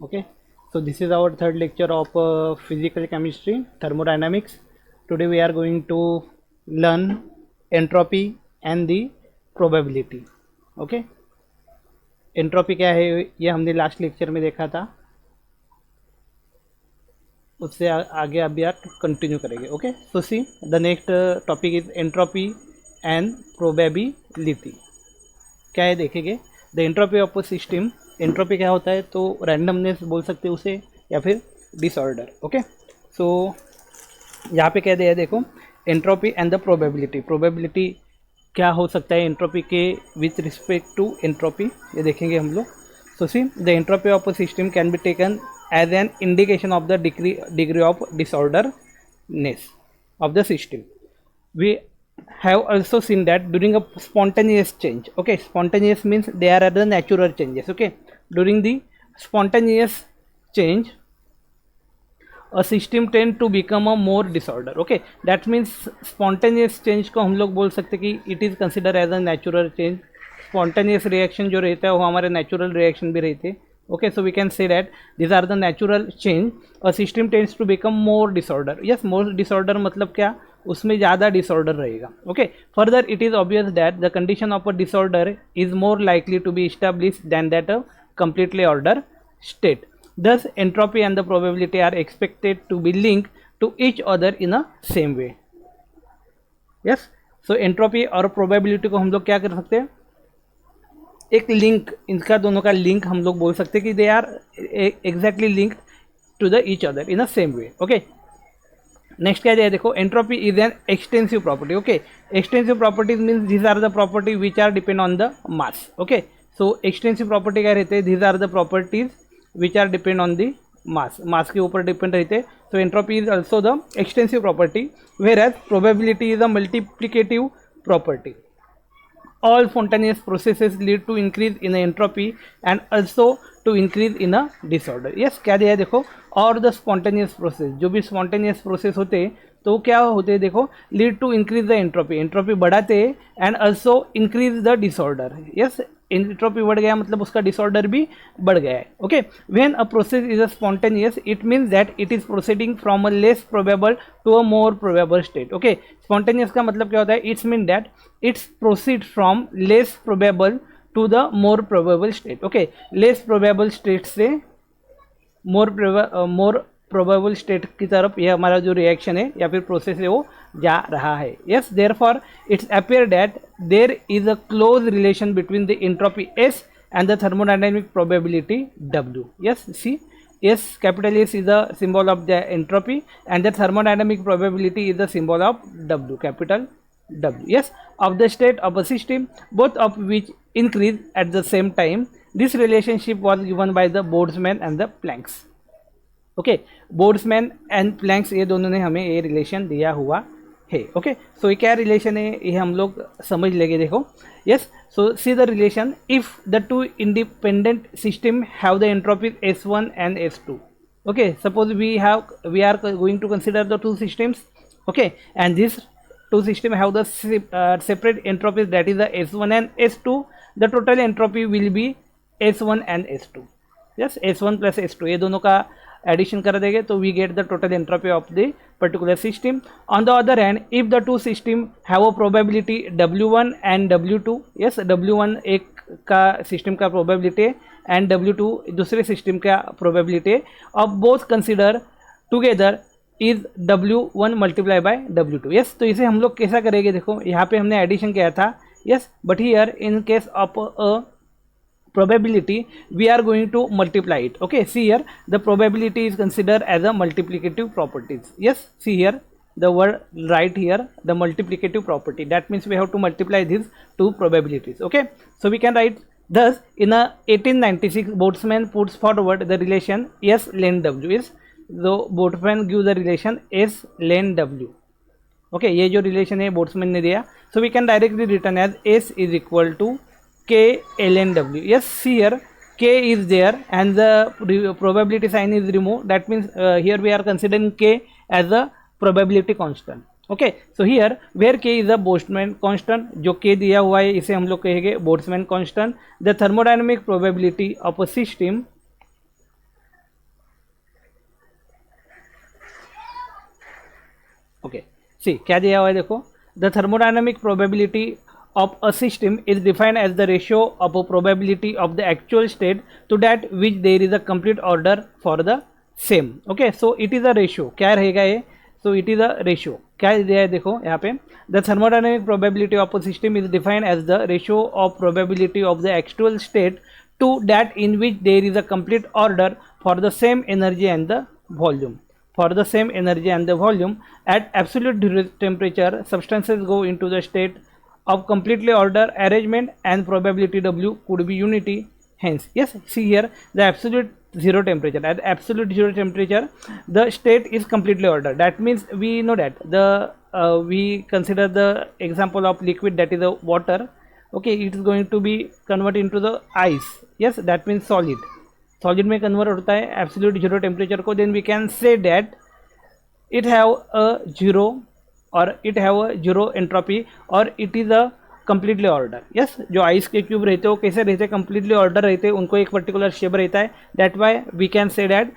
Okay, so this is our third lecture of physical chemistry, thermodynamics. Today we are going to learn entropy and the probability. Okay, entropy क्या है ये हमने last lecture में देखा था, उससे आगे अभी आप कंटिन्यू करेंगे. Okay, so see the next topic is entropy and probability. क्या है देखेंगे. The entropy of a system. Entropy क्या होता है, तो रैंडमनेस बोल सकते हैं उसे या फिर डिसऑर्डर. ओके, सो यहाँ पे कह दिया देखो entropy and the probability. Probability क्या हो सकता है एंट्रोपी के विथ रिस्पेक्ट टू एंट्रोपी, ये देखेंगे हम लोग. So see the entropy of a system can be taken as an indication of the degree of disorderliness of the system. We have also seen that during a spontaneous change, okay, spontaneous means they are the natural changes. Okay, during the spontaneous change a system tend to become a more disorder. Okay, that means spontaneous change को हम लोग बोल सकते कि it is considered as a natural change. spontaneous reaction जो रहता है वो हमारे natural reaction भी रहते हैं. Okay, so we can say that these are the natural change. A system tends to become more disorder. Yes, more disorder मतलब क्या, उसमें ज़्यादा disorder रहेगा. Okay, further it is obvious that the condition of a disorder is more likely to be established than that a completely ordered state. Thus entropy and the probability are expected to be linked to each other in a same way. Yes, so entropy और probability को हम लोग क्या कर सकते हैं, एक link, इनका दोनों का लिंक हम लोग बोल सकते हैं कि they are exactly linked to the each other in a same way. Okay, next क्या है देखो entropy is an extensive property. Okay, extensive properties means these are the property which are depend on the mass. Okay, so extensive property क्या रहते हैं, these are the properties which are depend on the mass. Mass के ऊपर depend रहते हैं. So entropy is also the extensive property, where as probability is a multiplicative property. All spontaneous processes lead to increase in entropy and also to increase in a disorder. Yes, क्या दिया है देखो, और the spontaneous process, जो भी spontaneous process होते हैं तो क्या होते हैं देखो, lead to increase the entropy. Entropy बढ़ाते हैं and also increase the disorder. Yes, entropy बढ़ गया मतलब उसका डिसऑर्डर भी बढ़ गया है. Okay, when a process is a spontaneous it means that it is proceeding from a less probable to a more probable state. Okay, spontaneous का मतलब क्या होता है, it's mean that it's proceed from less probable to the more probable state. Okay, less probable state से मोर probable state की तरफ ये हमारा जो रिएक्शन है या फिर प्रोसेस है वो जा रहा है. Yes, therefore it's appear that there is a close relation between the entropy S and the thermodynamic probability W. Yes, see S, capital S is the symbol of the entropy and the thermodynamic probability is the symbol of W, capital W. Yes, of the state of a system, both of which increase at the same time. This relationship was given by the Boltzmann and the Planck. ओके, Boltzmann and Planck's ये दोनों ने हमें ये relation दिया हुआ है. Okay, सो ये क्या रिलेशन है ये हम लोग समझ लेंगे. देखो, yes, so see the relation if the two independent system have the entropies S1 and S2. Okay, suppose we are going to consider the two systems. Okay, and this two system have the separate entropies, that is the S1 and S2. The total entropy will be S1 and S2. yes, S1 plus S2 ये दोनों का addition कर देंगे तो we get the total entropy of the particular system. On the other hand if the two system have a probability W1 and W2. Yes, W1 एक का system का probability है एंड W2 दूसरे सिस्टम का probability है. अब both consider together is W1 multiply by W2. Yes, तो इसे हम लोग कैसा करेंगे देखो, यहाँ पे हमने एडिशन किया था. Yes, but here in case of a probability we are going to multiply it. Okay, see here the probability is considered as a multiplicative properties. Yes, see here the word right here, the multiplicative property, that means we have to multiply these two probabilities. Okay, so we can write thus in a 1896 Boltzmann puts forward the relation S ln W. is so Boltzmann gives the relation S ln W. Okay, ये जो relation है Boltzmann ने दिया, so we can directly written as S is equal to K ln W. Yes, see here K is there and the probability sign is removed. That means here we are considering K as a probability constant. Okay, so here where K is a Boltzmann constant, जो K दिया हुआ है इसे हम लोग कहेंगे Boltzmann constant. The thermodynamic probability of a system okay see क्या दिया हुआ है देखो, the thermodynamic probability of a system is defined as the ratio of a probability of the actual state to that which there is a complete order for the same. Okay, so it is a ratio. क्या रहेगा ये, so it is a ratio. क्या दिया है देखो यहाँ पे, the thermodynamic probability of a system is defined as the ratio of probability of the actual state to that in which there is a complete order for the same energy and the volume. For the same energy and the volume at absolute temperature, substances go into the state of completely order arrangement and probability W could be unity. Hence, yes, see here the absolute zero temperature. At absolute zero temperature, the state is completely ordered. That means we know that the we consider the example of liquid, that is the water. Okay, it is going to be converted into the ice. Yes, that means solid. Solid में convert होता है absolute zero temperature को. Then we can say that it have a zero और it have a zero entropy और it is a completely order. Yes, जो ice के cube रहते हैं वो कैसे रहते हैं, कम्प्लीटली ऑर्डर रहते हैं, उनको एक पर्टिकुलर शेप रहता है. That why we can say that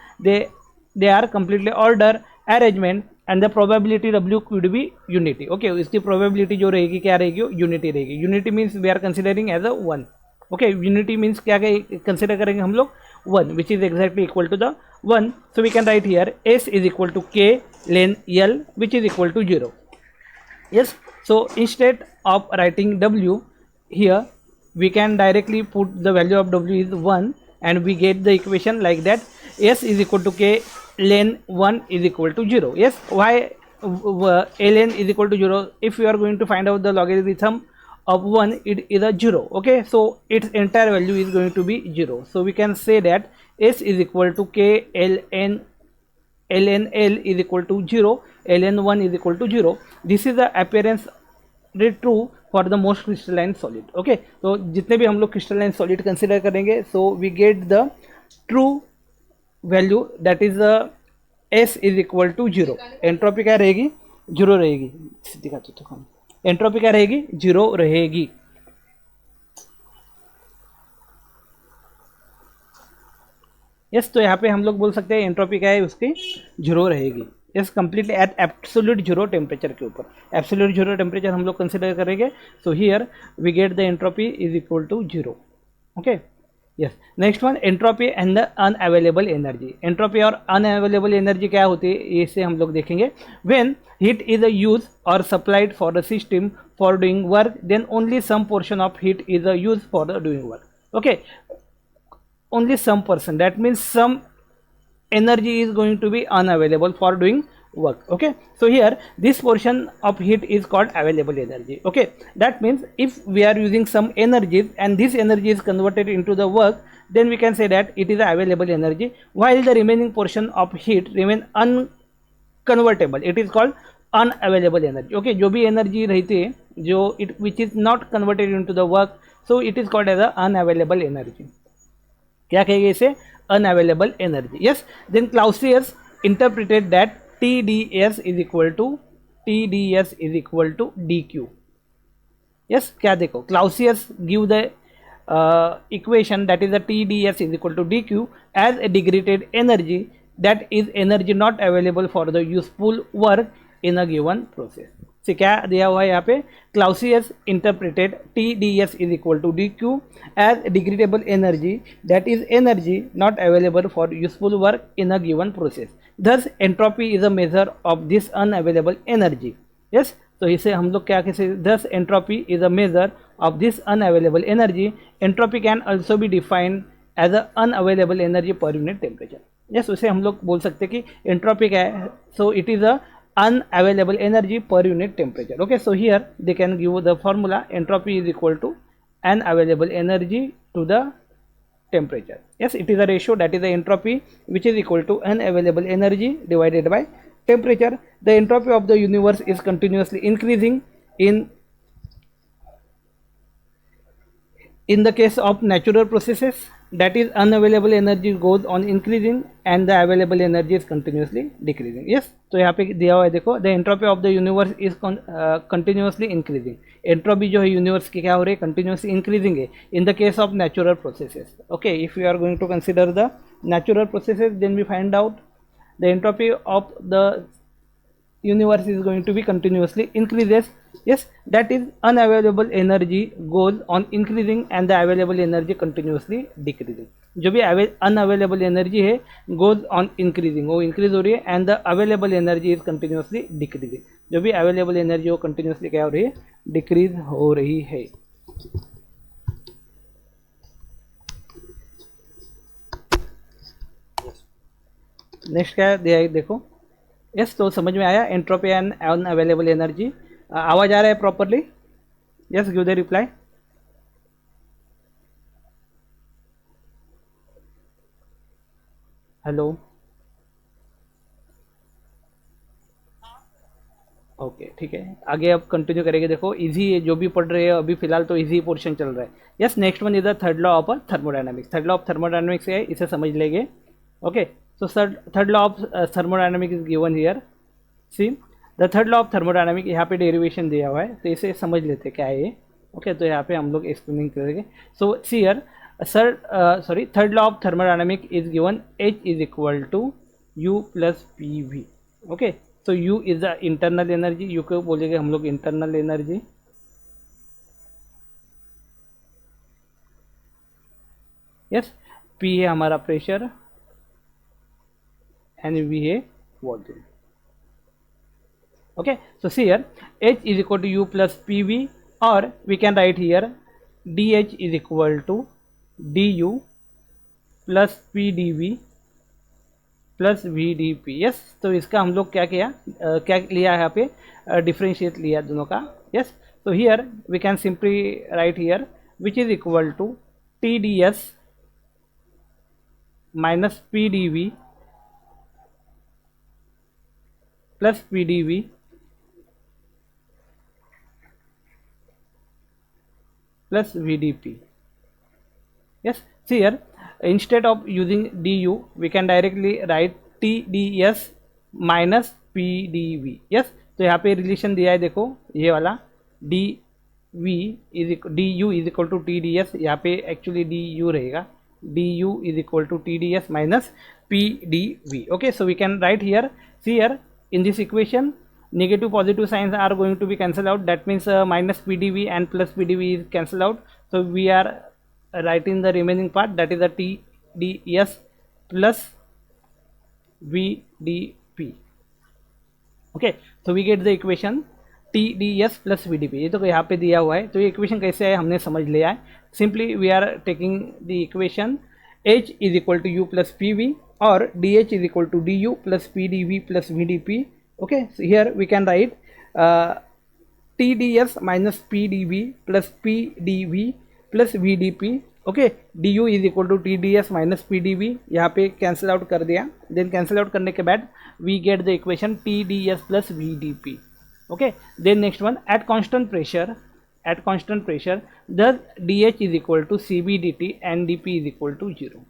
they are completely order arrangement and the probability W could be unity. Okay, इसकी प्रोबेबिलिटी जो रहेगी क्या रहेगी, यूनिटी रहेगी. Unity means we are considering as a one. Okay, unity means क्या consider करेंगे हम लोग, one, which is exactly equal to the one. So we can write here S is equal to K ln यल which is equal to zero. Yes, so instead of writing W here, we can directly put the value of W is 1 and we get the equation like that. S is equal to K ln 1 is equal to 0. Yes, why ln is equal to 0? If we are going to find out the logarithm of 1, it is a 0. Okay, so its entire value is going to be 0. So we can say that S is equal to K ln L is equal to 0, ln1 is equal to 0. This is the appearance true for the most crystalline solid. Okay, तो जितने भी हम लोग crystalline solid consider करेंगे, so we get the true value, that is the S is equal to 0. Entropy क्या रहेगी, 0 रहेगी. दिखाते तो हम, एंट्रोपी क्या रहेगी, 0 रहेगी. यस, तो यहाँ पे हम लोग बोल सकते हैं एंट्रोपी क्या है उसकी, जीरो रहेगी. Yes, completely at absolute zero temperature के ऊपर. एब्सोल्यूट जीरो टेम्परेचर हम लोग कंसिडर करेंगे. So here we get the entropy is equal to zero. Okay, yes. Next one, entropy and the unavailable energy. Entropy और unavailable energy क्या होती है, इसे हम लोग देखेंगे. When heat is a use और supplied for the system for doing work, then only some portion of heat is a use for the doing work. Okay, only some percent, that means some energy is going to be unavailable for doing work. Okay, so here this portion of heat is called available energy. Okay, that means if we are using some energies and this energy is converted into the work, then we can say that it is available energy, while the remaining portion of heat remain unconvertible, it is called unavailable energy. Okay, जो भी energy रहती है जो which is not converted into the work, so it is called as a unavailable energy. क्या कहेंगे इसे, unavailable energy. Yes, then Clausius interpreted that TdS is equal to dq. Yes, क्या देखो, Clausius give the equation that is the TdS is equal to dq as a degraded energy, that is energy not available for the useful work in a given process. से क्या दिया हुआ है यहाँ पे, Clausius interpreted TdS is equal to dq as degradable energy, that is energy not available for useful work in a given process. Thus entropy is a measure of this unavailable energy. Yes, तो इसे हम लोग क्या कहते हैं, thus entropy is a measure of this unavailable energy. Entropy can also be defined as a unavailable energy per unit temperature. Yes, उसे हम लोग बोल सकते हैं कि एंट्रोपी क्या है, so it is a unavailable energy per unit temperature. Okay, so here they can give the formula, entropy is equal to unavailable energy to the temperature. Yes, it is a ratio, that is the entropy, which is equal to unavailable energy divided by temperature. The entropy of the universe is continuously increasing in the case of natural processes, that is unavailable energy goes on increasing and the available energy is continuously decreasing. Yes, तो यहाँ पे दिया हुआ है देखो, the entropy of the universe is continuously increasing. entropy जो है universe की क्या हो रही है, continuously increasing है in the case of natural processes. Okay, if we are going to consider the natural processes, then we find out the entropy of the universe is going to be continuously increases. Yes, that is unavailable energy goes on increasing and the available energy continuously decreasing. जो भी unavailable energy है goes on increasing, वो increase हो रही है, and the available energy is continuously decreasing. जो भी available energy वो कंटिन्यूसली क्या हो रही है, डिक्रीज हो रही है. नेक्स्ट क्या दिया है देखो. यस, तो समझ में आया एंट्रोपी एंड अनअवेलेबल एनर्जी. आवाज आ रहा है properly? Yes, give the reply. Hello, okay ठीक है, आगे अब कंटिन्यू करेंगे. देखो इजी है, जो भी पढ़ रहे हैं अभी फिलहाल तो इजी पोर्शन चल रहा है. Yes, next one is the third law of thermodynamics. Third law of thermodynamics है, इसे समझ लेंगे. Okay, so third law of thermodynamic is given here. See the third law of thermodynamic, यहाँ पे डेरिवेशन दिया हुआ है, तो इसे समझ लेते क्या है ये. ओके, तो यहाँ पे हम लोग एक्सप्लेनिंग करेंगे. So see here sir third law of thermodynamic is given H is equal to U plus PV. Okay, so U is the internal energy. U को बोलेंगे हम लोग इंटरनल एनर्जी. यस, P है हमारा प्रेशर and V है volume. Okay, so see here H is equal to U plus PV, or we can write here DH is equal to DU plus PDV plus VDP. yes, तो इसका हम लोग क्या किया, क्या लिया है यहाँ पे, डिफरेंशिएट लिया दोनों का. yes, so here we can simply write here which is equal to TDS minus PDV plus PDV plus VDP. yes, see here instead of using DU we can directly write TDS minus PDV. yes, तो यहाँ पे relation दिया है देखो, ये वाला DV is DU is equal to TDS. यहाँ पे एक्चुअली DU रहेगा, DU is equal to TDS minus PDV. okay, so we can write here, see here in this equation negative positive signs are going to be cancelled out. That means minus PDV and plus PDV is cancelled out. So we are writing the remaining part, that is the TDS plus VDP. okay, so we get the equation TDS plus VDP. ये तो यहाँ पे दिया हुआ है, तो ये equation कैसे है हमने समझ लिया है. Simply we are taking the equation H is equal to U plus PV और DH is equal to DU plus PDV plus VDP. okay, so here we can write TDS minus PDV plus PDV plus VDP. okay, DU is equal to TDS minus PDV, यहाँ पे cancel out कर दिया. Then cancel out करने के बाद we get the equation TDS plus VDP. okay, then next one at constant pressure thus DH is equal to CB dt and DP is equal to 0.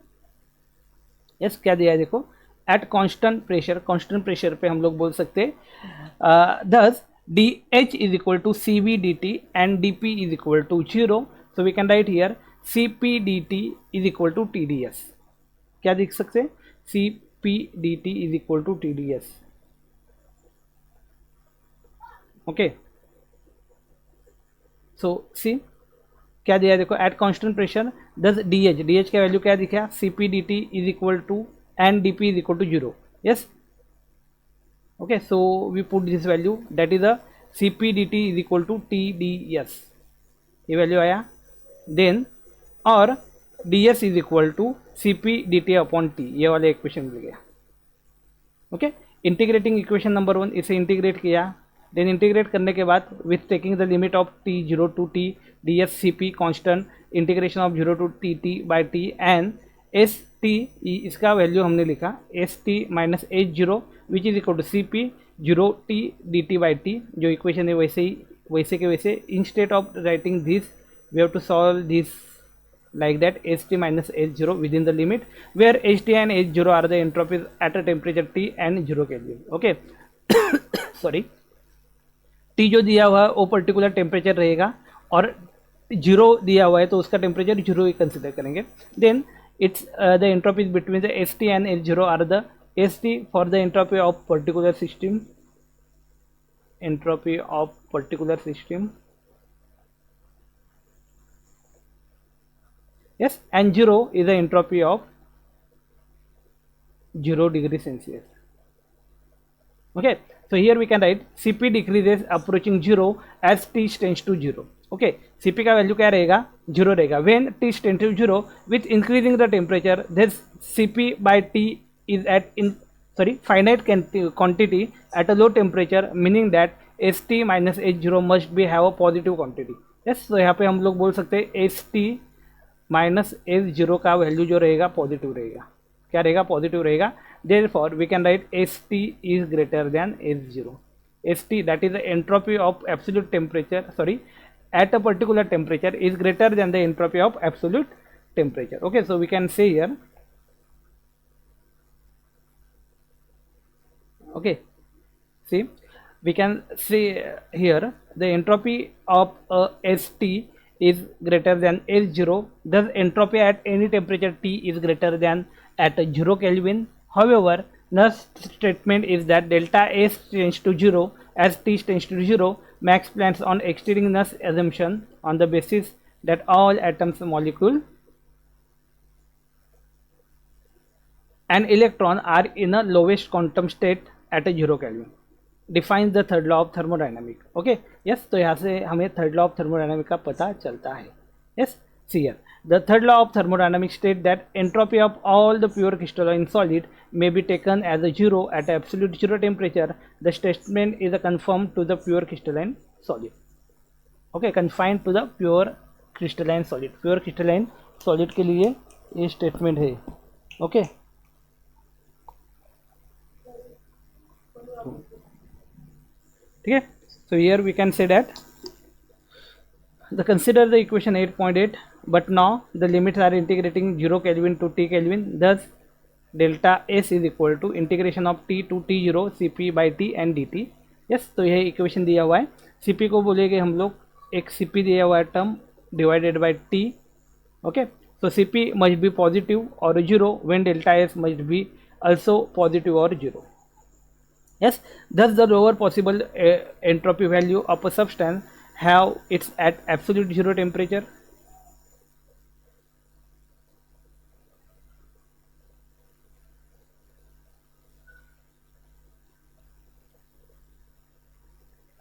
Yes, क्या दिया है देखो, at constant pressure पे हम लोग बोल सकते thus DH is equal to CB dt and DP is equal to 0. So we can write here CP dt is equal to TDS. क्या लिख सकते हैं, CP dt is equal to TDS. Okay, so see क्या दिया है देखो, at constant pressure thus DH का value क्या दिखा, CP dt is equal to and DP is equal to 0. Yes, okay, so we put this value, that is the CP dt is equal to TDS. ये value आया. Then और DS is equal to CP dt upon T, ये वाला equation मिल गया. Okay, integrating equation number 1, इसे integrate किया. Then integrate करने के बाद with taking the limit of T0 to T ds CP constant integration of 0 to T by T and ST, इसका value हमने लिखा ST minus H0 which is equal to CP 0 T dt by T. जो equation है वैसे के वैसे. Instead of writing this we have to solve this like that ST minus H0 within the limit where HT and H0 are the entropies at a temperature T and 0 Kelvin. okay, sorry, T जो दिया हुआ है वो particular temperature रहेगा और 0 दिया हुआ है तो उसका टेम्परेचर 0 ही कंसिडर करेंगे. Then it's the entropies between the ST and H0 are the ST for the entropy of particular system entropy of particular system. Yes, and 0 is the entropy of 0 degree Celsius. Okay, so here we can write Cp decreases approaching 0 as t tends to 0. Okay, Cp का value क्या रहेगा 0 रहेगा when t tends to 0 with increasing the temperature this Cp by t is at finite quantity at a low temperature meaning that St minus H0 must be have a positive quantity. yes, तो यहाँ पे हम लोग बोल सकते हैं St minus H0 का value जो रहेगा पॉजिटिव रहेगा. क्या रहेगा पॉजिटिव रहेगा. therefore we can write St is greater than H0. St that is the entropy of absolute temperature at a particular temperature is greater than the entropy of absolute temperature. Okay, so we can say here, okay, see we can say here the entropy of St is greater than H0. Thus entropy at any temperature T is greater than at 0 Kelvin. However, Null's statement is that delta S tends to 0 as T tends to 0. Max Planck's on extending Null's assumption on the basis that all atoms, molecule and electron are in a lowest quantum state at a 0 Kelvin. Defines the third law of thermodynamics. Okay, yes, तो यहाँ से हमें third law of thermodynamics का पता चलता है. Yes, see here. The third law of thermodynamics states that entropy of all the pure crystalline solid may be taken as a 0 at absolute 0 temperature. The statement is confirmed to the pure crystalline solid. Okay, confined to the pure crystalline solid. Pure crystalline solid के लिए ये statement है. Okay. ठीक है. So here we can say that consider the equation 8.8, but now the limits are integrating 0 Kelvin to T Kelvin. Thus delta S is equal to integration of T to T0 Cp by T and dt. yes, तो यह equation दिया हुआ है. Cp को बोलेंगे हम लोग एक Cp दिया हुआ है term divided by T. Okay, so Cp must be positive or 0 when delta S must be also positive or 0. Yes, thus the lower possible entropy value of a substance have its at absolute 0 temperature.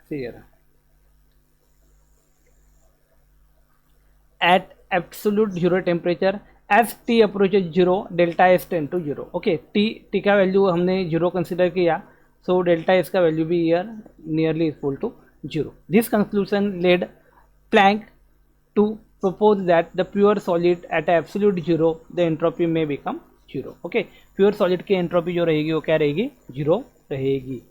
See here, at absolute 0 temperature as T approaches 0 delta S tend to 0. Okay, T का value हमने 0 consider किया, so delta S का value भी here nearly equal to 0. This conclusion led Planck to propose that the pure solid at absolute 0 the entropy may become 0. Okay, pure solid की entropy जो रहेगी वो क्या रहेगी 0 रहेगी.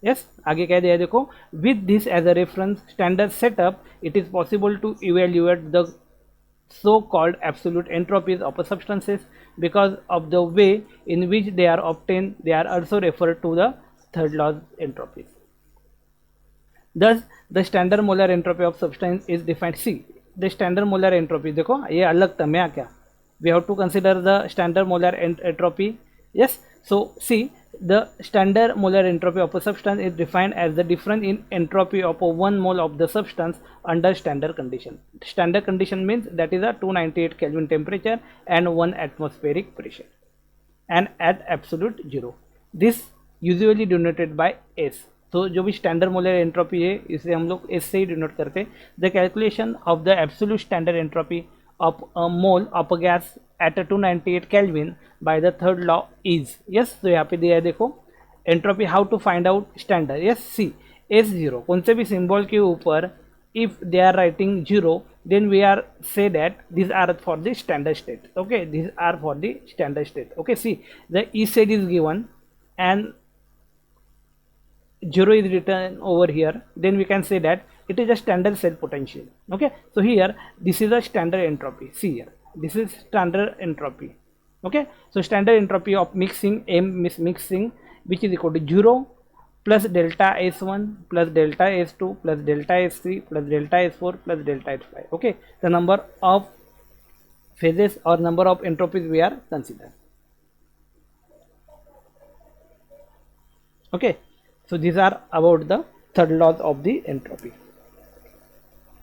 yes, आगे कह दिया देखो, with this as a reference standard setup it is possible to evaluate the so called absolute entropies of substances. Because of the way in which they are obtained, they are also referred to the third law entropies. Thus the standard molar entropy of substance is defined. See, the standard molar entropy देखो ये अलग term है क्या. We have to consider the standard molar entropy. yes, so see, the standard molar entropy of a substance is defined as the difference in entropy of 1 mole of the substance under standard condition. Standard condition means that is a 298 Kelvin temperature and 1 atmospheric pressure and at absolute 0. This usually denoted by S. तो जो भी standard molar entropy है इसे हम लोग S से ही डिनोट करते हैं. The calculation of the absolute standard entropy of a mole of a gas at 298 Kelvin by the third law is. Yes, तो यहाँ पे दिया है देखो entropy how to find out standard. Yes, see S0 कौन से भी सिंबल के ऊपर if they are writing 0 then we are say that these are for the standard state. okay, these are for the standard state. okay, see, the E set is given and 0 is written over here, then we can say that it is a standard cell potential. okay, so here this is a standard entropy. see here, this is standard entropy. okay, so standard entropy of mixing M mixing which is equal to 0 plus delta S1 plus delta S2 plus delta S3 plus delta S4 plus delta S5. okay, the number of phases or number of entropies we are considering. okay, so these are about the third laws of the entropy.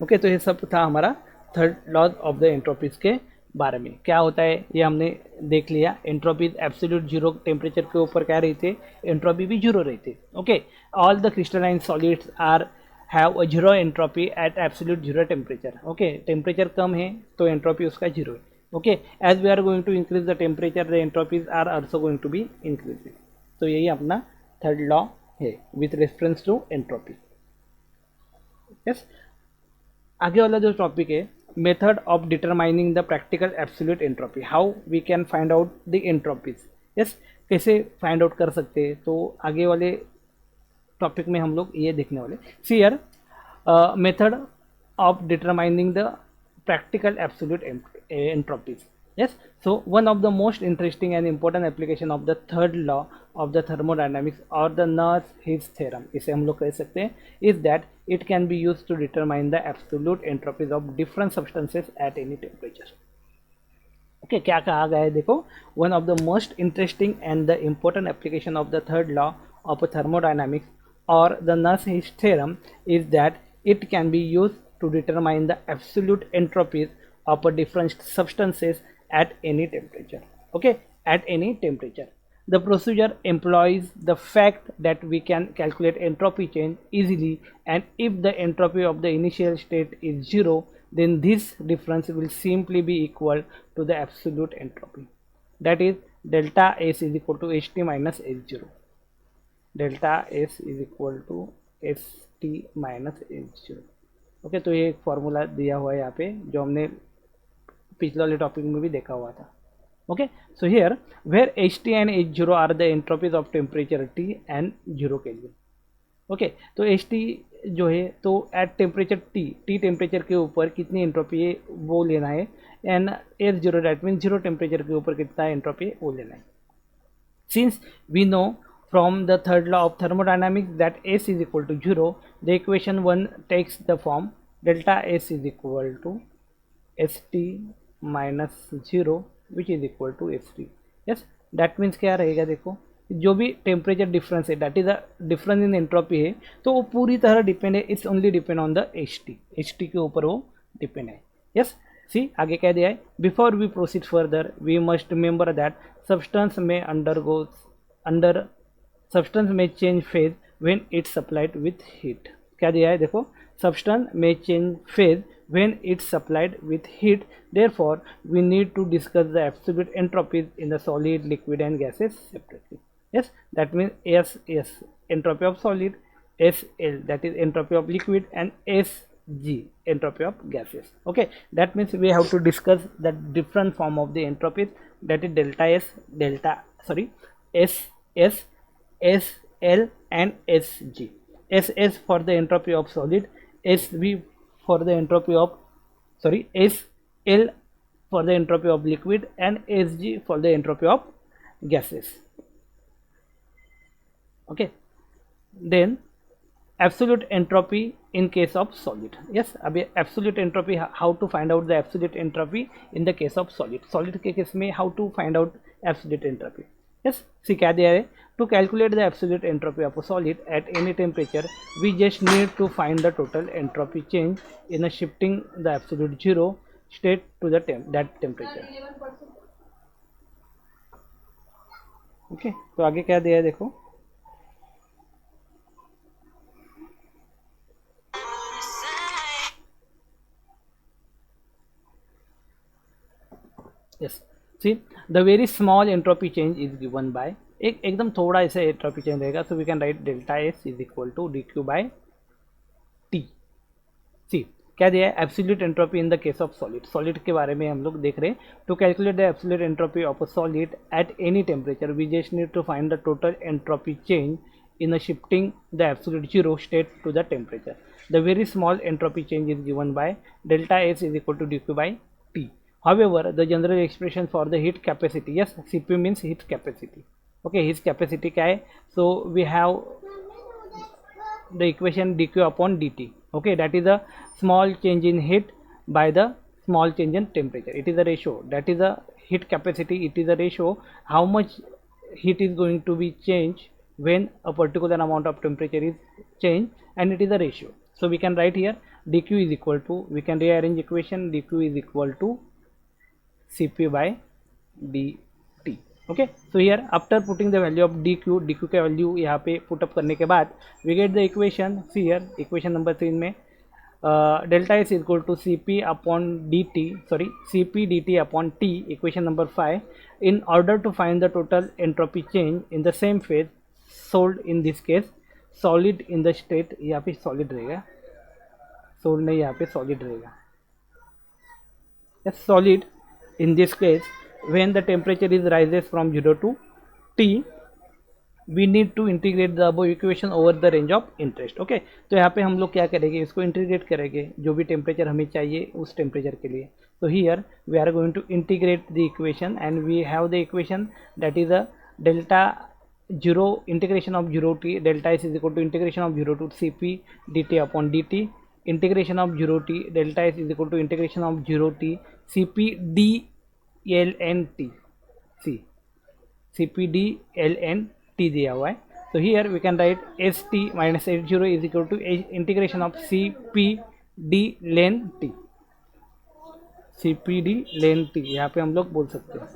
Okay, तो ये सब था हमारा third laws of the entropies के बारे में। क्या होता है ये हमने देख लिया। एंट्रोपी एब्सोल्यूट जीरो टेम्परेचर के ऊपर क्या रहती है, एंट्रोपी भी जीरो रहती है। Okay, all the crystalline solids are have a zero entropy at absolute zero temperature. Okay, temperature कम है तो एंट्रोपी उसका जीरो है। Okay, as we are going to increase the temperature the entropies are also going to be increasing. तो यही अपना third law है with reference to entropy. Yes, आगे वाला जो टॉपिक है, method of determining the practical absolute entropy, how we can find out the entropies. Yes, कैसे find out कर सकते हैं, तो आगे वाले टॉपिक में हम लोग ये देखने वाले। See here method of determining the practical absolute entropies. Yes, so one of the most interesting and important application of the third law of the thermodynamics or the Nernst theorem, इसे हम लोग कह सकते हैं, is that it can be used to determine the absolute entropies of different substances at any temperature. Okay, क्या कहा गया है देखो, one of the most interesting and the important application of the third law of thermodynamics और the Nernst theorem is that it can be used to determine the absolute entropies of different substances at any temperature. Okay, at any temperature. The procedure employs the fact that we can calculate entropy change easily, and if the entropy of the initial state is zero, then this difference will simply be equal to the absolute entropy. That is delta S is equal to Ht minus H0. Delta S is equal to Ht minus H0. Okay, तो ये एक formula दिया हुआ है यहाँ पे, जो हमने पिछले वाले टॉपिक में भी देखा हुआ था। Okay, so here where Ht and H0 are the entropies of temperature T and 0 kelvin. Okay, तो Ht जो है तो एट टेम्परेचर T टेम्परेचर के ऊपर कितनी एंट्रोपी है वो लेना है, and H0 that mean 0 temperature के ऊपर कितना एंट्रोपी है वो लेना है। Since we know from the third law of thermodynamics that S is equal to 0, the equation 1 takes the form delta S is equal to St minus 0 which is equal to St. Yes, that means क्या रहेगा देखो, जो भी temperature difference है that is the difference in entropy है, तो वो पूरी तरह डिपेंड है, it's only depend on the Ht के ऊपर वो डिपेंड है। यस, सी आगे कह दिया है, before we proceed further we must remember that substance में अंडर सब्सटेंस में change phase when it's supplied with heat. क्या दिया है देखो, सब्सटेंस में change phase when it's supplied with heat, therefore we need to discuss the absolute entropies in the solid, liquid and gases separately. Yes, that means S entropy of solid, SL that is entropy of liquid, and SG entropy of gases. Okay, that means we have to discuss the different form of the entropies, that is delta S, SL and SG. SS for the entropy of solid, SV for the entropy of SL for the entropy of liquid, and SG for the entropy of gases. Okay, then absolute entropy in case of solid. Yes, अभी absolute entropy, how to find out the absolute entropy in the case of solid के case में how to find out absolute entropy. Yes, see क्या दिया है, to calculate the absolute entropy of a solid at any temperature we just need to find the total entropy change in a shifting the absolute zero state to the that temperature. Okay, तो आगे क्या दिया है देखो, yes, see the very small entropy change is given by एकदम थोड़ा ऐसा entropy change रहेगा, so we can write delta S is equal to dq by T. See क्या दिया है, absolute entropy in the case of solid के बारे में हम लोग देख रहे हैं. To calculate the absolute entropy of a solid at any temperature we just need to find the total entropy change in a shifting the absolute zero state to the temperature. The very small entropy change is given by delta S is equal to dq by T. However, the general expression for the heat capacity, yes, Cp means heat capacity. Okay, heat capacity क्या है, so we have the equation dq upon dt. Okay, that is a small change in heat by the small change in temperature. It is a ratio, that is a heat capacity, it is a ratio how much heat is going to be changed when a particular amount of temperature is changed, and it is a ratio. So we can write here dq is equal to, we can rearrange equation, dq is equal to Cp by dt. Okay, so here after putting the value of dq का value यहाँ पे put up करने के बाद we get the equation. See here equation number 3 में delta S is equal to Cp upon dt, sorry, Cp dt upon T, equation number 5. In order to find the total entropy change in the same phase, solid in this case, solid in the state, यहाँ पे solid रहेगा, solid नहीं यहाँ पे solid रहेगा. Yes, solid in this case, when the temperature is rises from 0 to T, we need to integrate the above equation over the range of interest. Okay, तो यहाँ पे हम लोग क्या करेंगे, इसको इंटीग्रेट करेंगे जो भी टेम्परेचर हमें चाहिए उस टेम्परेचर के लिए. तो here we are going to integrate the equation and we have the equation that is a delta 0 integration of 0 t delta s is equal to integration of 0 to Cp dt upon dt, integration of 0 t delta s is equal to integration of 0 t Cp d ln t, see Cp d ln t दिया हुआ है. So here we can write S T minus H zero is equal to integration of C P D ln T, C P D ln T यहाँ पे हम लोग बोल सकते हैं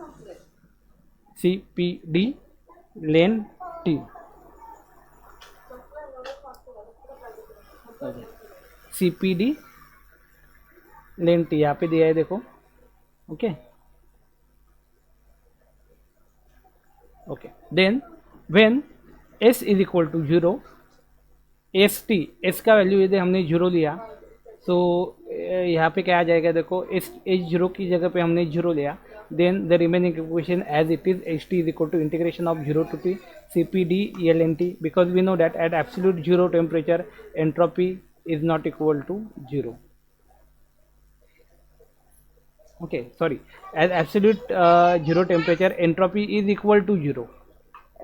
C P D ln T. C P D ln T यहाँ पे दिया है देखो. Okay okay, then when s is equal to 0, S T, S का वैल्यू यदि हमने 0 लिया तो यहाँ पे क्या आ जाएगा देखो, एस एच 0 की जगह पे हमने 0 लिया, then the remaining equation as it is H T is equal to integration of 0 to t C P D L N T, because we know that at absolute 0 temperature entropy is not equal to 0. okay, sorry, at absolute 0 temperature entropy is equal to 0.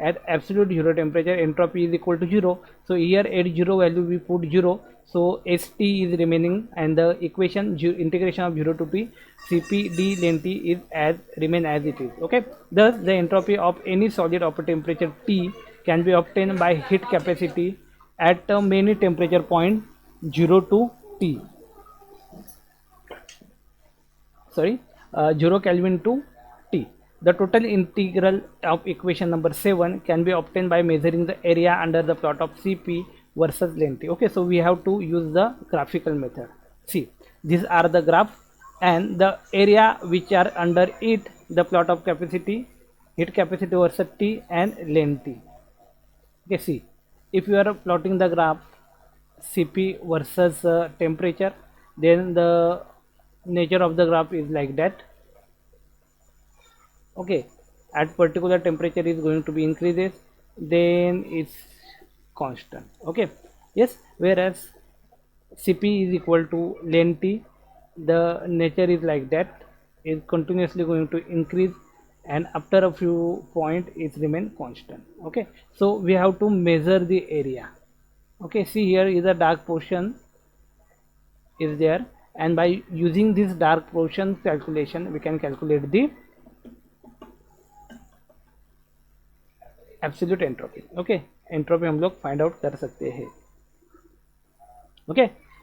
At absolute 0 temperature entropy is equal to 0. So here at 0 value we put 0, so st is remaining and the equation integration of 0 to t Cp d ln t is as remain as it is. Okay, thus the entropy of any solid of a temperature T can be obtained by heat capacity at many temperature point 0 to T, sorry, 0 Kelvin to T. The total integral of equation number 7 can be obtained by measuring the area under the plot of Cp versus length. Okay, so we have to use the graphical method. See, these are the graph and the area which are under it, the plot of capacity, heat capacity versus T and length T. Okay, see, if you are plotting the graph Cp versus temperature, then the nature of the graph is like that. Okay, at particular temperature is going to be increases, then it's constant. Okay, yes, whereas Cp is equal to ln t, the nature is like that, is continuously going to increase and after a few point it remain constant. Okay, so we have to measure the area. Okay, see here is a dark portion is there, and by using this dark portion calculation we can calculate the absolute entropy. Okay, entropy हम लोग find out कर सकते हैं. Okay,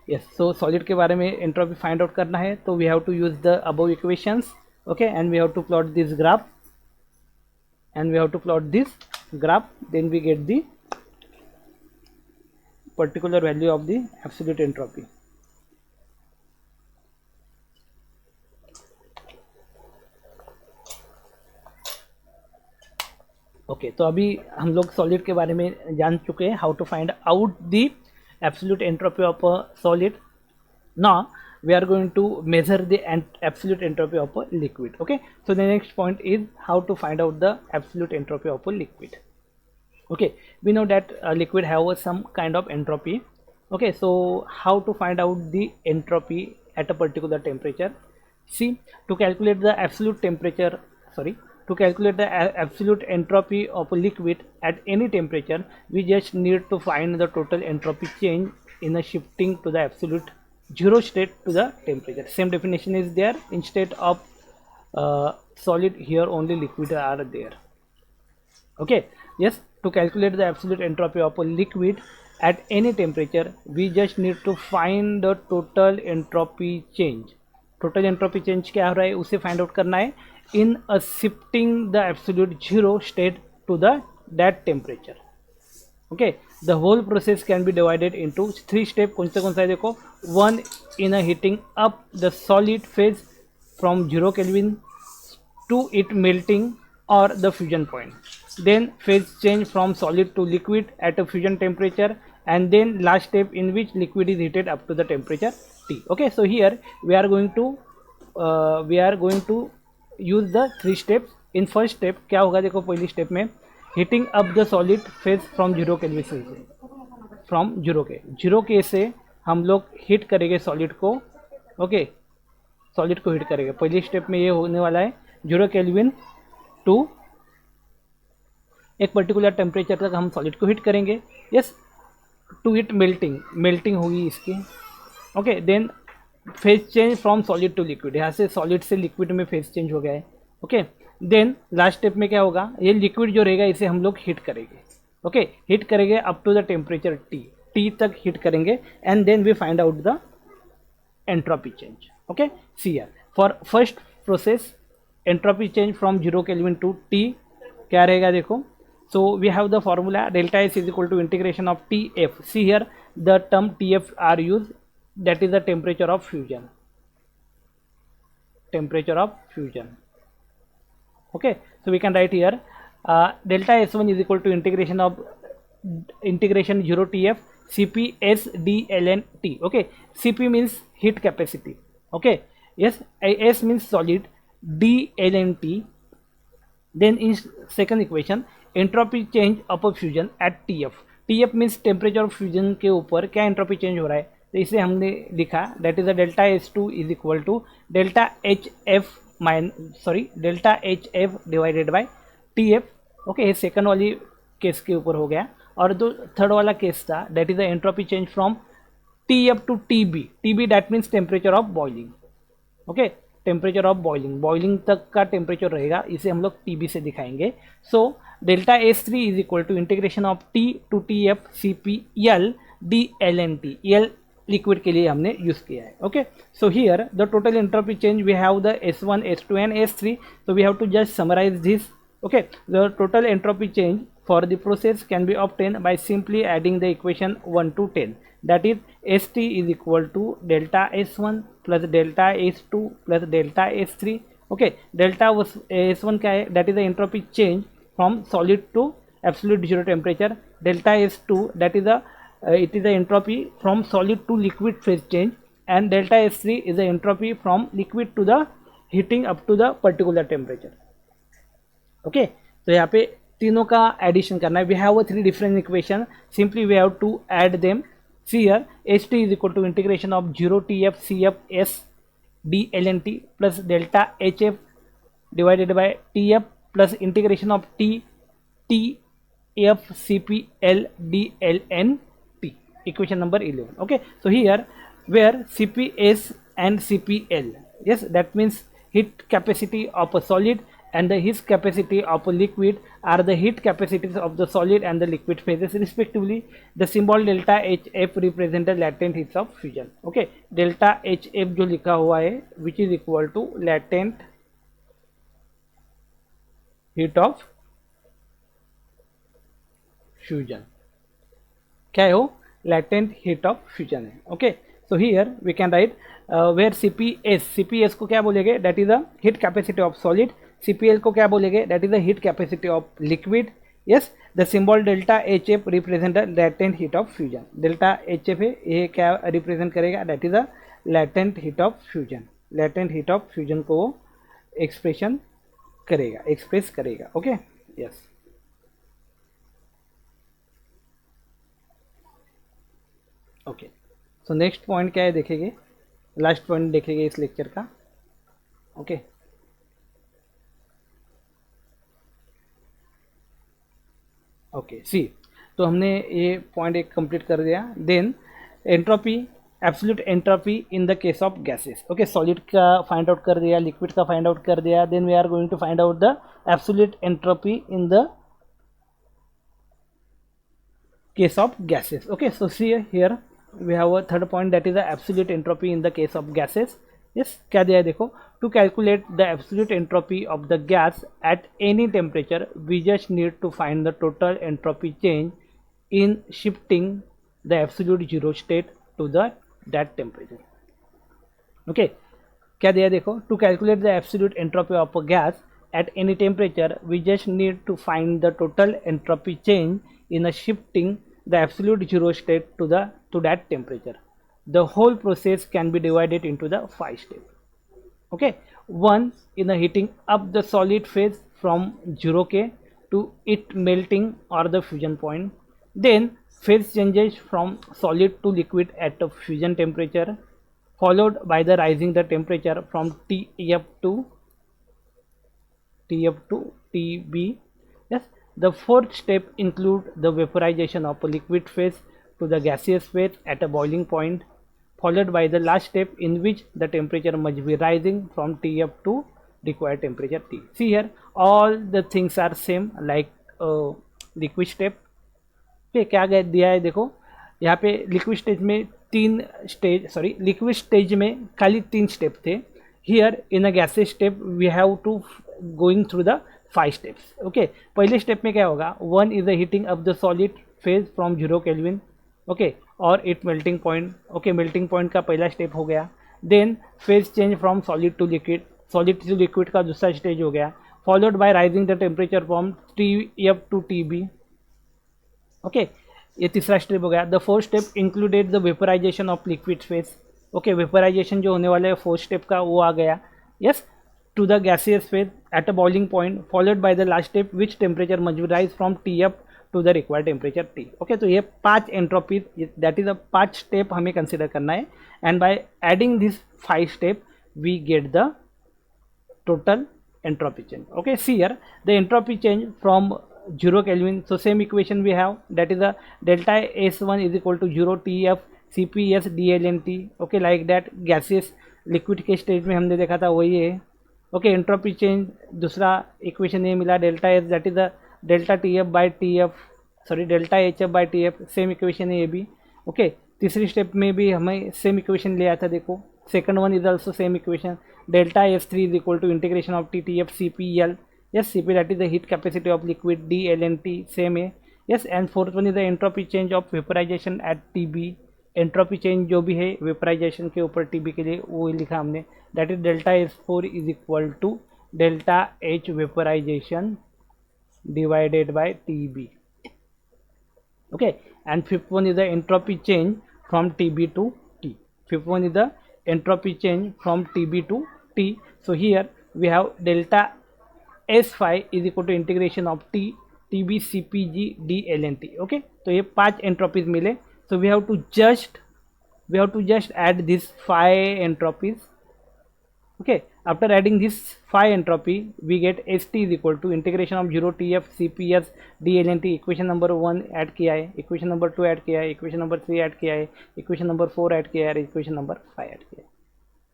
yes, सो solid के बारे में entropy find out करना है तो we have to use the above equations. Okay, and we have to plot this graph and we have to plot this graph, then we get the particular value of the absolute entropy. Okay, तो अभी हम लोग solid के बारे में जान चुके हैं, how to find out the absolute entropy of a solid. Now we are going to measure the absolute entropy of a liquid. Okay, so the next point is how to find out the absolute entropy of a liquid. Okay, we know that a liquid have some kind of entropy. Okay, so how to find out the entropy at a particular temperature? See, to calculate the absolute temperature, sorry, to calculate the absolute entropy of a liquid at any temperature, we just need to find the total entropy change in a shifting to the absolute zero state to the temperature. Same definition is there. Instead of solid, here only liquid are there. Okay, yes, to calculate the absolute entropy of a liquid at any temperature, we just need to find the total entropy change. Total entropy change क्या हो रहा है उसे find out करना है in a shifting the absolute zero state to the that temperature. Okay, the whole process can be divided into 3 steps. कौन सा है देखो, one in a heating up the solid phase from 0 Kelvin to it melting or the fusion point, then phase change from solid to liquid at a fusion temperature, and then last step in which liquid is heated up to the temperature T. Okay, so here we are going to use the 3 steps. in first step क्या होगा देखो, पहली step में heating up the solid phase from 0 kelvin से, from 0 के से हम लोग हीट करेंगे सॉलिड को. ओके, सॉलिड को हीट करेंगे. पहली स्टेप में ये होने वाला है 0 केल्विन टू एक पर्टिकुलर टेम्परेचर तक हम सॉलिड को हीट करेंगे. यस, टू इट मेल्टिंग होगी इसकी. Okay, then phase change from solid to liquid, यहाँ से सॉलिड से लिक्विड में फेज चेंज हो गया है. ओके, देन लास्ट स्टेप में क्या होगा, ये लिक्विड जो रहेगा इसे हम लोग हीट करेंगे. ओके, हीट करेंगे up to the temperature T तक हीट करेंगे, and then we find out the entropy change. Okay, see here for first process entropy change from 0 Kelvin to T क्या रहेगा देखो. So we have the formula delta S is equal to integration of TF. See here the term TF are used, that is the temperature of fusion. Temperature of fusion. Okay, so we can write here delta S1 is equal to integration 0 TF Cp S d ln T. Okay, Cp means heat capacity. Okay, yes, S means solid, d ln T. Then in second equation entropy change of fusion at TF means temperature of fusion के ऊपर क्या entropy change हो रहा है, तो इसे हमने लिखा that is the delta S2 is equal to delta HF divided by TF. Okay, ये सेकंड वाली केस के ऊपर हो गया. और जो थर्ड वाला केस था that is the entropy change from TF to TB that means temperature of boiling. Okay, temperature of boiling तक का टेम्परेचर रहेगा, इसे हम लोग TB से दिखाएंगे. So delta S3 is equal to integration of T to TF CpL d ln T. L liquid के लिए हमने यूज किया है. Okay, so here the total entropy change we have the S1, S2 and S3. So we have to just summarise this. Okay, the total entropy change for the process can be obtain by simply adding the equation 1 to 10. That is ST is equal to delta S1 plus delta S2 plus delta S3. Okay, delta S1 क्या है, that is the entropy change from solid to absolute zero temperature. Delta S2 that is it is the entropy from solid to liquid phase change, and delta S3 is the entropy from liquid to the heating up to the particular temperature. Okay, तो यहाँ पे तीनों का addition करना है. we have a 3 different equation, simply we have to add them. See here ST is equal to integration of 0 TF CF S d ln T plus delta HF divided by TF plus integration of T F CpL d ln T. Equation number 11. Okay, so here where Cps and Cpl, yes, that means heat capacity of a solid and the heat capacity of a liquid are the heat capacities of the solid and the liquid phases respectively. The symbol delta HF represent the latent heats of fusion. Okay, delta HF जो लिखा हुआ है which is equal to latent heat of fusion. क्या है वो, latent heat of fusion है. Okay, so here we can write where CPS को क्या बोलेंगे, that is the heat capacity of solid. CPL को क्या बोलेंगे, that is the heat capacity of liquid. Yes, the symbol delta HF represent the latent heat of fusion. delta HF है, ये क्या represent करेगा, that is the latent heat of fusion. latent heat of fusion को express करेगा. Okay, yes. Okay, so next point क्या है देखेंगे, last point देखेंगे इस लेक्चर का. ओके, ओके, सी, तो हमने ये पॉइंट एक कंप्लीट कर दिया. Then entropy, absolute entropy in the case of gases. Okay, solid का फाइंड आउट कर दिया, लिक्विड का फाइंड आउट कर दिया. Then we are going to find out the absolute entropy in the case of gases. Okay, so see here we have a third point, that is the absolute entropy in the case of gases. Yes, क्या दिया है देखो, to calculate the absolute entropy of the gas at any temperature we just need to find the total entropy change in shifting the absolute zero state to the that temperature. Okay, क्या दिया है देखो, to calculate the absolute entropy of a gas at any temperature we just need to find the total entropy change in a shifting the absolute zero state to that temperature. The whole process can be divided into the 5 steps. Okay, one in the heating up the solid phase from 0K to it melting or the fusion point. Then phase changes from solid to liquid at a fusion temperature, followed by the rising the temperature from TF to TB. Yes, the fourth step include the vaporization of a liquid phase to the gaseous phase at a boiling point, followed by the last step in which the temperature must be rising from TF to required temperature T. See here, all the things are same like liquid step. Okay, क्या दिया है देखो, यहाँ पे liquid stage में liquid stage में खाली 3 step थे. Here in a gases step we have to going through the 5 steps. Okay, पहले स्टेप में क्या होगा, 1 is the heating of the solid phase from 0 kelvin. Okay, और it melting point. Okay, melting point का पहला step हो गया. Then phase change from solid to liquid, solid to liquid का दूसरा स्टेज हो गया, followed by rising the temperature from TF to TB. Okay, ये तीसरा स्टेप हो गया. The fourth step included the vaporisation of liquid phase. Okay, vaporisation जो होने वाला है फोर्थ स्टेप का वो आ गया. Yes, to the gaseous phase at a boiling point, followed by the last step which temperature must be rise from TF to the required temperature T. Okay, तो ये 5 entropies, that is a 5 step हमें consider करना है. And by adding this 5 step we get the total entropy change. Okay, see here the entropy change from 0 Kelvin. So same equation we have, that is the delta S1 is equal to 0 TF CPS DLNT. Okay, like that gaseous liquid के stage में हमने देखा था वही है. Okay, entropy change दूसरा equation ये मिला, delta S that is the delta TF by TF, sorry delta HF by TF, same equation है ये भी. ओके, तीसरी स्टेप में भी हमें सेम इक्वेशन लिया था देखो. Second one is also same equation, delta S3 is equal to integration of TTF CPL. Yes, CP that is the heat capacity of liquid, DLNT same है. Yes, and fourth one is the entropy change of vaporization at TB. entropy change जो भी है vaporization के ऊपर TB के लिए वो लिखा हमने, that is delta S4 is equal to delta H vaporization divided by TB. Okay, and fifth one is the entropy change from TB to T. Fifth one is the entropy change from TB to T. So here we have delta S5 is equal to integration of T TB CPG DLNT. Okay, तो ये 5 entropies मिले. So we have to just add these 5 entropies. Okay, after adding this 5 entropy we get ST is equal to integration of 0 TF CPS DLNT. Equation number 1 add किया है, equation number 2 add किया है, equation number 3 add किया है, equation number 4 add किया है, equation number 5 add किया है.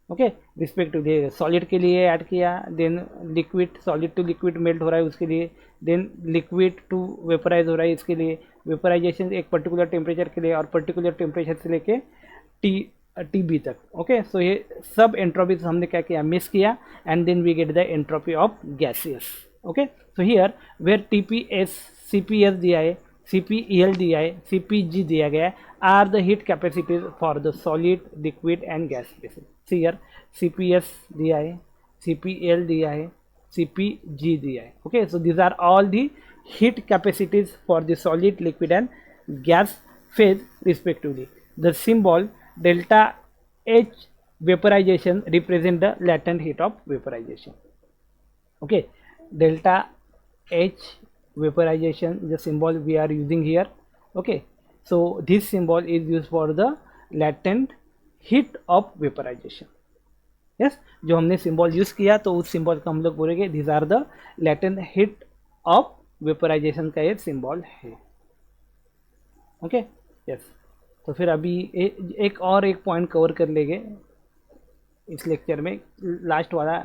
ओके, रिस्पेक्टिवली सॉलिड के लिए ऐड किया, then liquid solid to liquid melt हो रहा है उसके लिए, देन लिक्विड टू वेपराइज हो रहा है इसके लिए, वेपराइजेशन एक पर्टिकुलर टेम्परेचर के लिए और पर्टिकुलर टेम्परेचर से लेके TB तक. ओके, सो ये सब एंट्रोपीज हमने क्या किया, मिस किया, and then we get the entropy of gaseous. Okay, so here where TPS CPS दिया है, CPEL दिया है, CPG दिया गया है, are the heat capacities for the solid, liquid and gas species. See here CPS दिया है, CPL दिया है, CPG दिया है. Okay, so these are all the heat capacities for the solid, liquid and gas phase respectively. The symbol delta H vaporization represent the latent heat of vaporization. Okay, delta H vaporization is the symbol we are using here. Okay, so this symbol is used for the latent heat of vaporization. Yes, जो हमने symbol use किया तो उस symbol का हम लोग बोलेंगे these are the latent heat of vaporization का ये symbol है. Okay, yes. तो फिर अभी एक पॉइंट कवर कर लेंगे इस लेक्चर में, लास्ट वाला.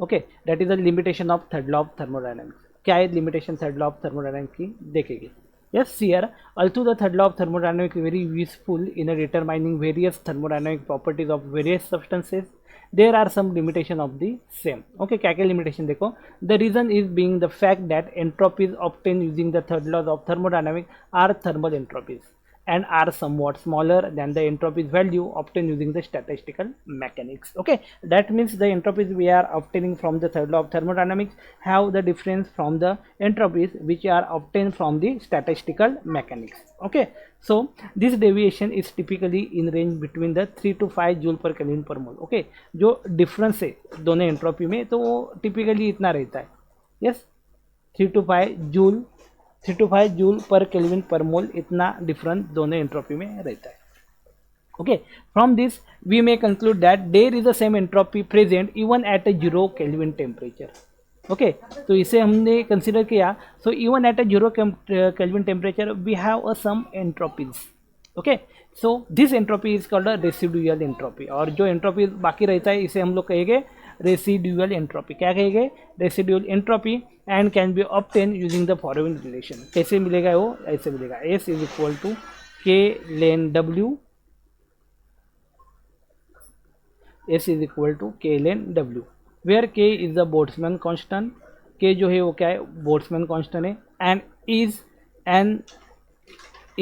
Okay, that is the limitation of third law of thermodynamics. क्या है limitation third law of thermodynamics की देखेंगे. Yes, here, although the third law of thermodynamics is very useful in determining various thermodynamic properties of various substances, there are some limitation of the same. Okay, क्या क्या limitation देखो. The reason is being the fact that entropies obtained using the third laws of thermodynamics are thermal entropies and are somewhat smaller than the entropy value obtained using the statistical mechanics. Okay, that means the entropies we are obtaining from the third law of thermodynamics have the difference from the entropies which are obtained from the statistical mechanics. Okay, so this deviation is typically in range between the 3 to 5 joule per kelvin per mole. Okay, जो difference है दोनों entropy में तो वो typically इतना रहता है. Yes, 3 to 5 joule 3 to 5 joule per kelvin per mole इतना डिफरेंस दोनों एंट्रोपी में रहता है. Okay, from this we may conclude that there is the same entropy present even at a 0 kelvin temperature. Okay, तो इसे हमने कंसिडर किया. So even at a 0 kelvin temperature we have a some entropies. Okay, so this entropy is called a residual entropy. और जो entropy बाकी रहता है इसे हम लोग कहेंगे रेसिडुअल एंट्रोपी. क्या कहेंगे? Residual entropy. And can be obtain using the following relation. कैसे मिलेगा वो? ऐसे मिलेगा. S is equal to K ln W. S is equal to K ln W, where K is the Boltzmann constant. K जो है वो क्या है? बोल्ट्जमैन कांस्टेंट है. And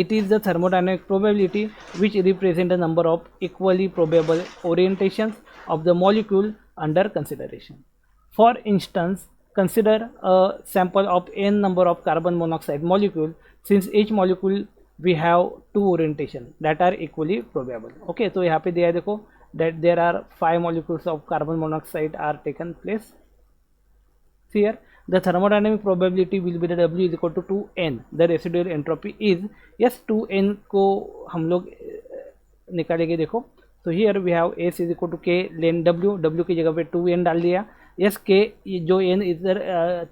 it is the thermodynamic probability which represent the number of equally probable orientations of the molecule under consideration. For instance, consider a sample of n number of carbon monoxide molecule. Since each molecule we have two orientation that are equally probable. Okay, तो यहाँ पे दिया है देखो that there are 5 molecules of carbon monoxide are taken place here. The thermodynamic probability will be the W is equal to 2n. The residual entropy is, yes, 2n को हम लोग निकालेंगे. देखो, तो here we have S is equal to K lane W. W की जगह पे 2n डाल दिया. yes, K जो n इधर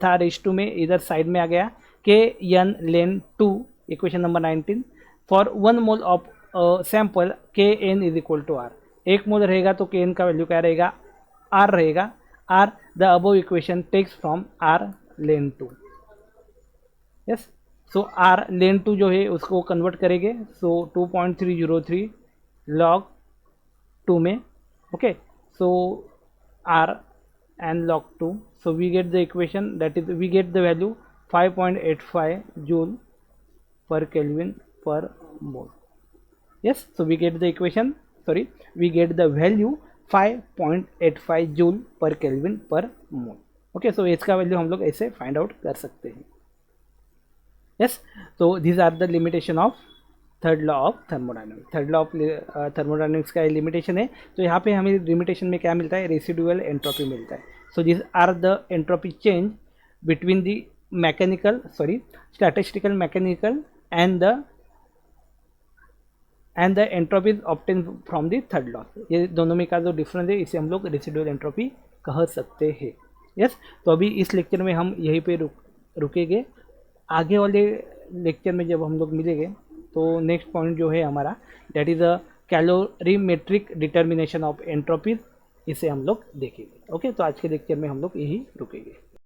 था रेस टू में इधर साइड में आ गया. K n लेन 2, equation number 19. For 1 mole of sample K n is equal to R. 1 mole रहेगा तो K n का वैल्यू क्या रहेगा? R रहेगा. R, the above equation takes from R ln 2. yes, so R ln 2 जो है उसको कन्वर्ट करेंगे. so 2.303 log 2 में. okay, so R and log 2, so we get the equation, that is we get the value 5.85 joule per Kelvin per mole. yes, so we get the equation, sorry, we get the value 5.85 joule per kelvin per mole. Okay, सो इसका value हम लोग ऐसे find out कर सकते हैं. Yes, तो this are the limitation of third law of thermodynamics. Third law of thermodynamics का limitation है. तो यहाँ पे हमें लिमिटेशन में क्या मिलता है? रेसिडुअल एंट्रोपी मिलता है. So this are the entropy change between the mechanical, sorry, statistical mechanical and the entropies obtain from the third law. ये दोनों में का जो डिफरेंस है इसे हम लोग रेसिडुअल एंट्रोपी कह सकते हैं. यस, तो अभी इस लेक्चर में हम यहीं पे रुकेंगे. आगे वाले लेक्चर में जब हम लोग मिलेंगे तो नेक्स्ट पॉइंट जो है हमारा, that is a calorimetric determination of entropies, इसे हम लोग देखेंगे. ओके, तो आज के लेक्चर में हम लोग यही रुकेंगे.